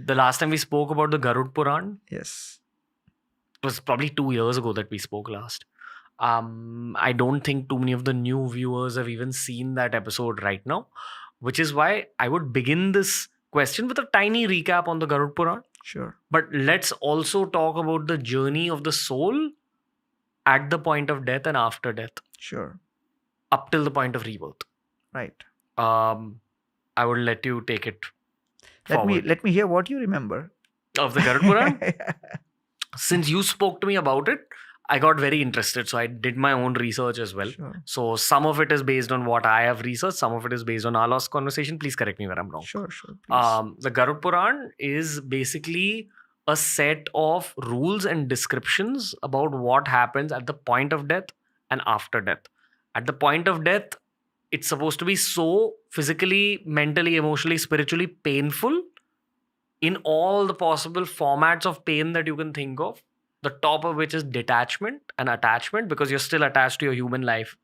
the last time we spoke about the Garud Puran, Yes. it was probably 2 years ago that we spoke last. I don't think too many of the new viewers have even seen that episode right now, which is why I would begin this question with a tiny recap on the Garud Puran. Sure. But let's also talk about the journey of the soul at the point of death and after death, Sure. up till the point of rebirth. Right. I would let you take it forward. Let me hear what you remember. Of the Garud Puran? Since you spoke to me about it, I got very interested. So I did my own research as well. Sure. So some of it is based on what I have researched. Some of it is based on our last conversation. Please correct me where I'm wrong. Sure. Please. The Garud Puran is basically a set of rules and descriptions about what happens at the point of death and after death. At the point of death, it's supposed to be so physically, mentally, emotionally, spiritually painful in all the possible formats of pain that you can think of. The top of which is detachment and attachment, because you're still attached to your human life.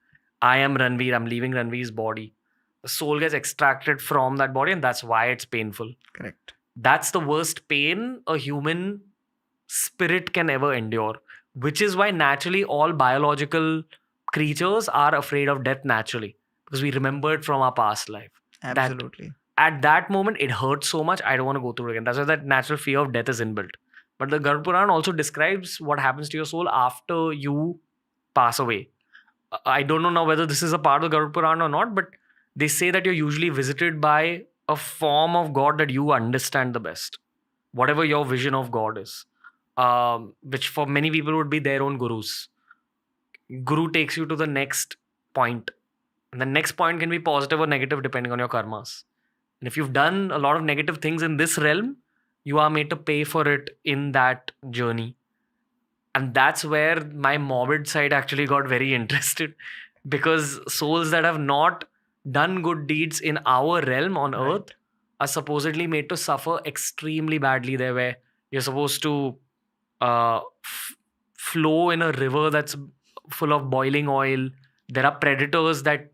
I am Ranveer, I'm leaving Ranveer's body. The soul gets extracted from that body, and that's why it's painful. Correct. That's the worst pain a human spirit can ever endure, which is why naturally all biological creatures are afraid of death naturally, because we remember it from our past life. Absolutely. At that moment, it hurts so much, I don't want to go through it again. That's why that natural fear of death is inbuilt. But the Garud Puran also describes what happens to your soul after you pass away. I don't know now whether this is a part of the Garud Puran or not, but they say that you're usually visited by a form of God that you understand the best, whatever your vision of God is, which for many people would be their own gurus. Guru takes you to the next point. And the next point can be positive or negative depending on your karmas. And if you've done a lot of negative things in this realm, you are made to pay for it in that journey. And that's where my morbid side actually got very interested, because souls that have not done good deeds in our realm on earth are supposedly made to suffer extremely badly there, where you're supposed to flow in a river that's full of boiling oil. There are predators that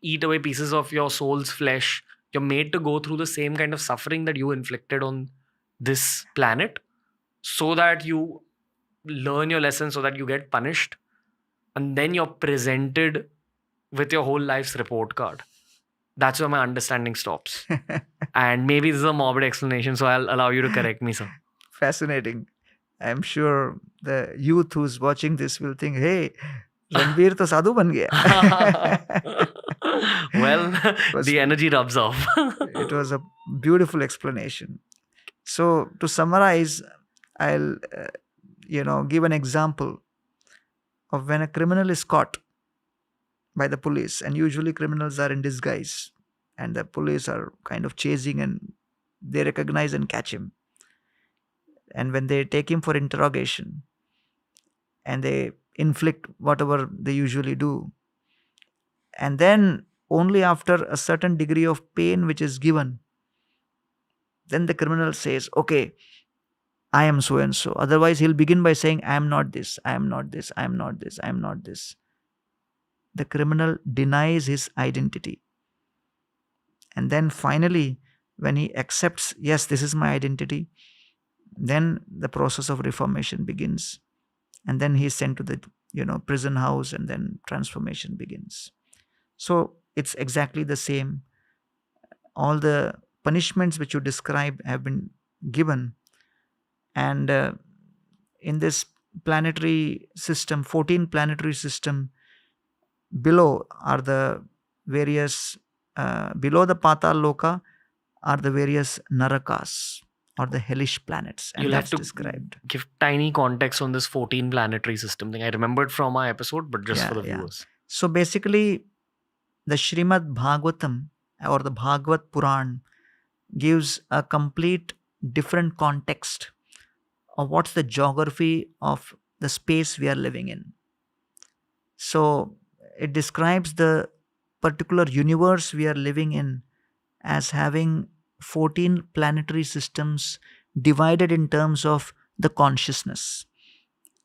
eat away pieces of your soul's flesh. You're made to go through the same kind of suffering that you inflicted on this planet, so that you learn your lesson, so that you get punished, and then you're presented with your whole life's report card. That's where my understanding stops. And maybe this is a morbid explanation, so I'll allow you to correct me, sir. Fascinating. I'm sure the youth who's watching this will think, hey, Ranveer to sadhu ban gaya. Well, the energy rubs off. It was a beautiful explanation. So to summarize, I'll give an example of when a criminal is caught by the police, and usually criminals are in disguise, and the police are kind of chasing, and they recognize and catch him. And when they take him for interrogation, and they inflict whatever they usually do, and then only after a certain degree of pain which is given, then the criminal says, okay, I am so and so. Otherwise, he'll begin by saying, I am not this, I am not this, I am not this, I am not this. The criminal denies his identity. And then finally, when he accepts, yes, this is my identity, then the process of reformation begins. And then he is sent to the prison house, and then transformation begins. So it's exactly the same. All the punishments which you described have been given. And in this planetary system, 14 planetary system, below are the various, below the Patal Loka are the various Narakas, or the hellish planets. And you'll that's have to described. Give tiny context on this 14 planetary system thing. I remembered from our episode, but just for the viewers. So basically, the Srimad Bhagavatam, or the Bhagavad Puran, gives a complete different context of what's the geography of the space we are living in. So it describes the particular universe we are living in as having 14 planetary systems divided in terms of the consciousness.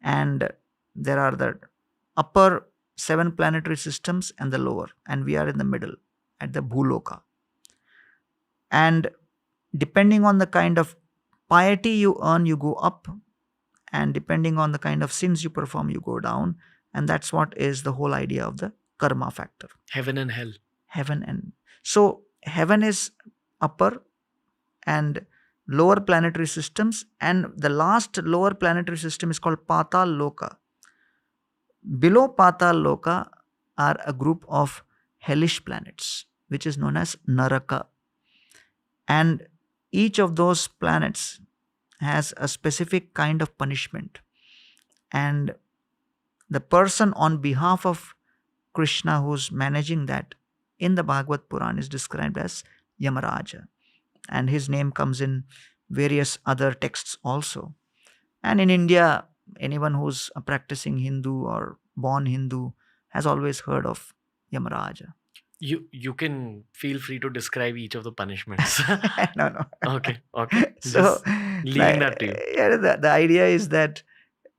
And there are the upper 7 planetary systems and the lower, and we are in the middle at the Bhuloka. And depending on the kind of Piety you earn, you go up, and depending on the kind of sins you perform, you go down. And that's what is the whole idea of the karma factor. Heaven and hell. Heaven and so heaven is upper and lower planetary systems, and the last lower planetary system is called Patal Loka. Below Patal Loka are a group of hellish planets, which is known as Naraka. And each of those planets has a specific kind of punishment. And the person on behalf of Krishna who's managing that in the Bhagavad Puran is described as Yamaraja. And his name comes in various other texts also. And in India, anyone who's a practicing Hindu or born Hindu has always heard of Yamaraja. You can feel free to describe each of the punishments. No. Okay. So, Just leaving that to you. yeah, the idea is that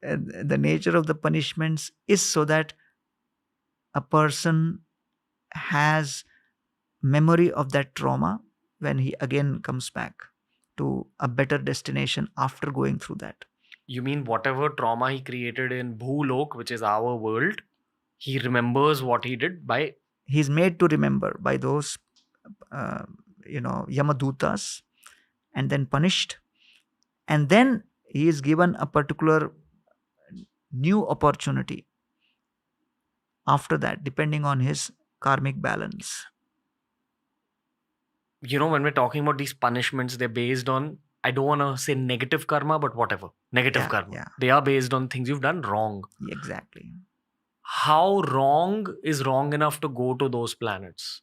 the nature of the punishments is so that a person has memory of that trauma when he again comes back to a better destination after going through that. You mean whatever trauma he created in Bhulok, which is our world, he remembers what he did by. He's made to remember by those, Yamadutas, and then punished. And then he is given a particular new opportunity after that, depending on his karmic balance. When we're talking about these punishments, they're based on, I don't want to say negative karma, but whatever. Negative karma. Yeah. They are based on things you've done wrong. Exactly. How wrong is wrong enough to go to those planets?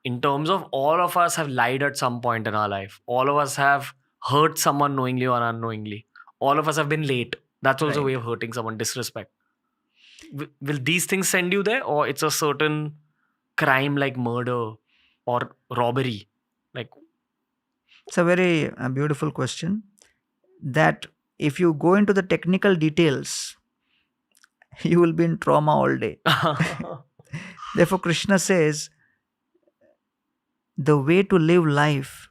In terms of all of us have lied at some point in our life. All of us have hurt someone knowingly or unknowingly. All of us have been late. That's also a way of hurting someone, disrespect. Will these things send you there, or it's a certain crime like murder or robbery? Like, it's a very beautiful question. That if you go into the technical details, you will be in trauma all day. Therefore, Krishna says the way to live life,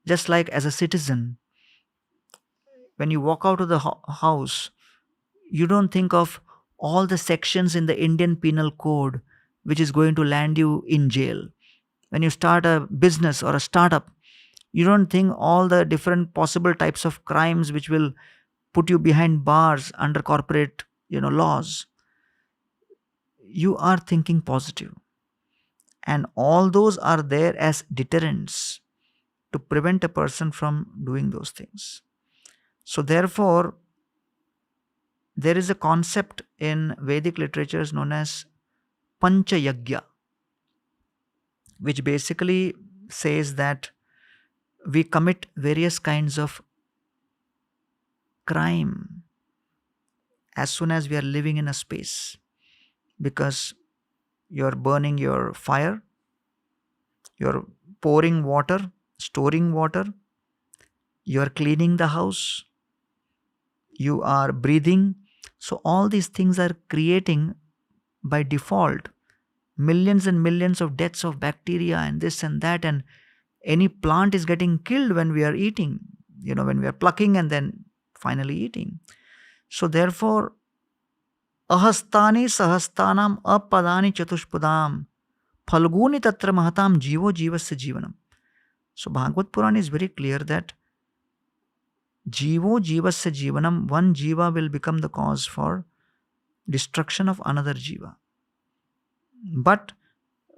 just like as a citizen, when you walk out of the house, you don't think of all the sections in the Indian Penal Code which is going to land you in jail. When you start a business or a startup, you don't think all the different possible types of crimes which will put you behind bars under corporate, laws. You are thinking positive. And all those are there as deterrents to prevent a person from doing those things. So therefore, there is a concept in Vedic literatures known as Pancha Yagya, which basically says that we commit various kinds of crime as soon as we are living in a space, because you're burning your fire, you're pouring water, storing water, you're cleaning the house, you are breathing. So all these things are creating by default millions and millions of deaths of bacteria and this and that, and any plant is getting killed when we are eating, when we are plucking and then finally eating. So therefore, ahastani sahastanam apadani chatushpadam phalguni tatra mahatam jivo jivasya jivanam. So Bhagavad Puran is very clear that jivo jivasya jivanam, one jiva will become the cause for destruction of another jiva. But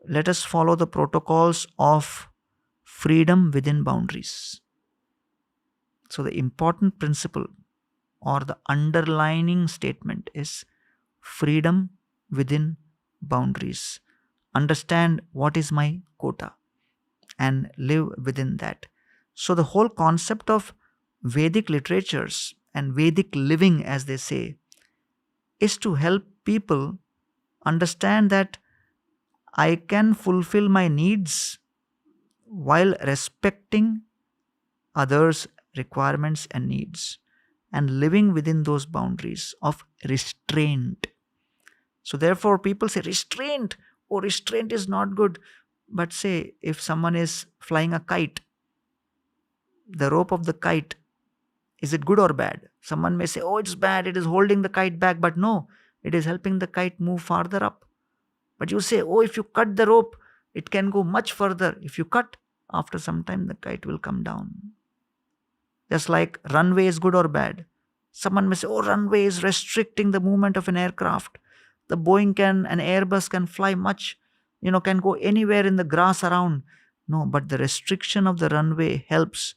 let us follow the protocols of freedom within boundaries. So the important principle or the underlining statement is freedom within boundaries. Understand what is my quota and live within that. So the whole concept of Vedic literatures and Vedic living, as they say, is to help people understand that I can fulfill my needs while respecting others' requirements and needs and living within those boundaries of restraint. So therefore people say restraint, restraint is not good. But say if someone is flying a kite, the rope of the kite, is it good or bad? Someone may say, oh, it's bad, it is holding the kite back, but no, it is helping the kite move farther up. But you say, oh, if you cut the rope, it can go much further. If you cut, after some time, the kite will come down. Just like runway is good or bad. Someone may say, oh, runway is restricting the movement of an aircraft. The Boeing an Airbus can fly much, can go anywhere in the grass around. No, but the restriction of the runway helps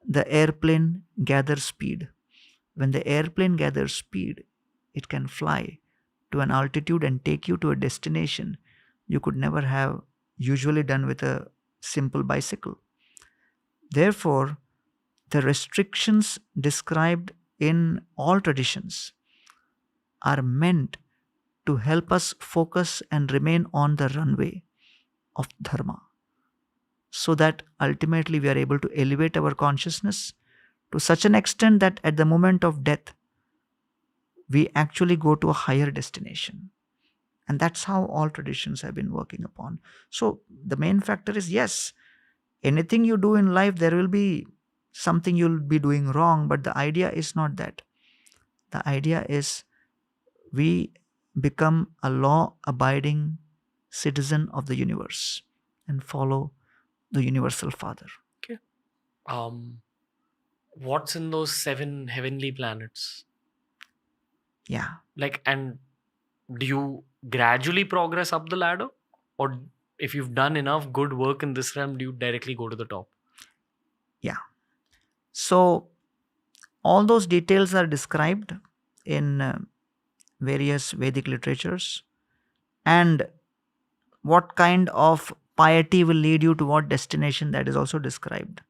the airplane gather speed. When the airplane gathers speed, it can fly to an altitude and take you to a destination you could never have usually done with a simple bicycle. Therefore, the restrictions described in all traditions are meant to help us focus and remain on the runway of Dharma, so that ultimately we are able to elevate our consciousness to such an extent that at the moment of death, we actually go to a higher destination. And that's how all traditions have been working upon. So the main factor is, yes, anything you do in life, there will be something you'll be doing wrong, but the idea is not that. The idea is we become a law-abiding citizen of the universe and follow the universal Father. Okay. What's in those 7 heavenly planets? Yeah. And do you gradually progress up the ladder? Or if you've done enough good work in this realm, do you directly go to the top? Yeah. So all those details are described in various Vedic literatures, and what kind of piety will lead you to what destination, that is also described.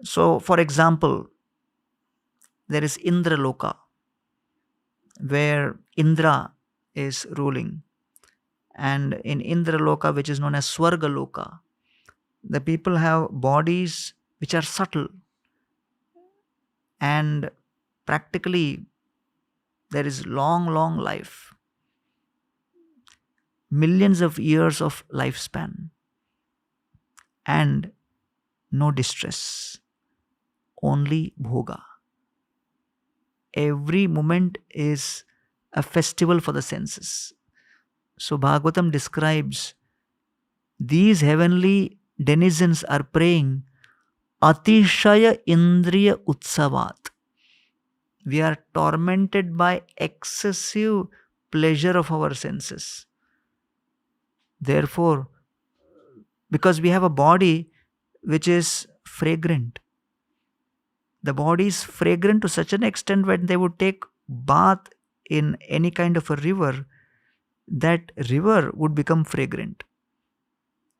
So, for example, there is Indra Loka, where Indra is ruling, and in Indra Loka, which is known as Swarga Loka, the people have bodies which are subtle, and practically there is long life, millions of years of lifespan, and no distress, only bhoga. Every moment is a festival for the senses. So Bhagavatam describes these heavenly denizens are praying Atishaya Indriya Utsavat. We are tormented by excessive pleasure of our senses. Therefore, because we have a body which is fragrant, the body is fragrant to such an extent when they would take bath in any kind of a river, that river would become fragrant.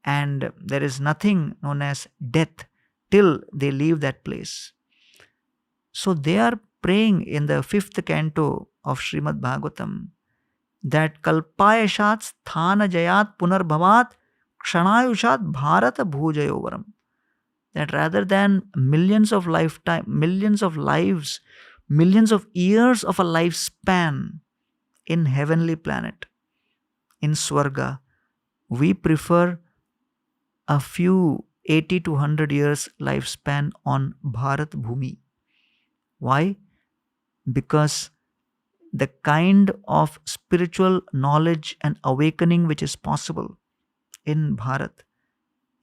And there is nothing known as death till they leave that place. So they are praying in the 5th canto of Srimad Bhagavatam that Kalpayashat Sthana Jayat Punarbhavat Kshanayushat Bharata Bhujayovaram. That rather than millions of lives, millions of years of a lifespan in heavenly planet, in Swarga, we prefer a few 80 to 100 years lifespan on Bharat Bhumi. Why? Because the kind of spiritual knowledge and awakening which is possible in Bharat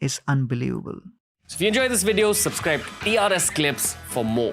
is unbelievable. So if you enjoyed this video, subscribe to TRS Clips for more.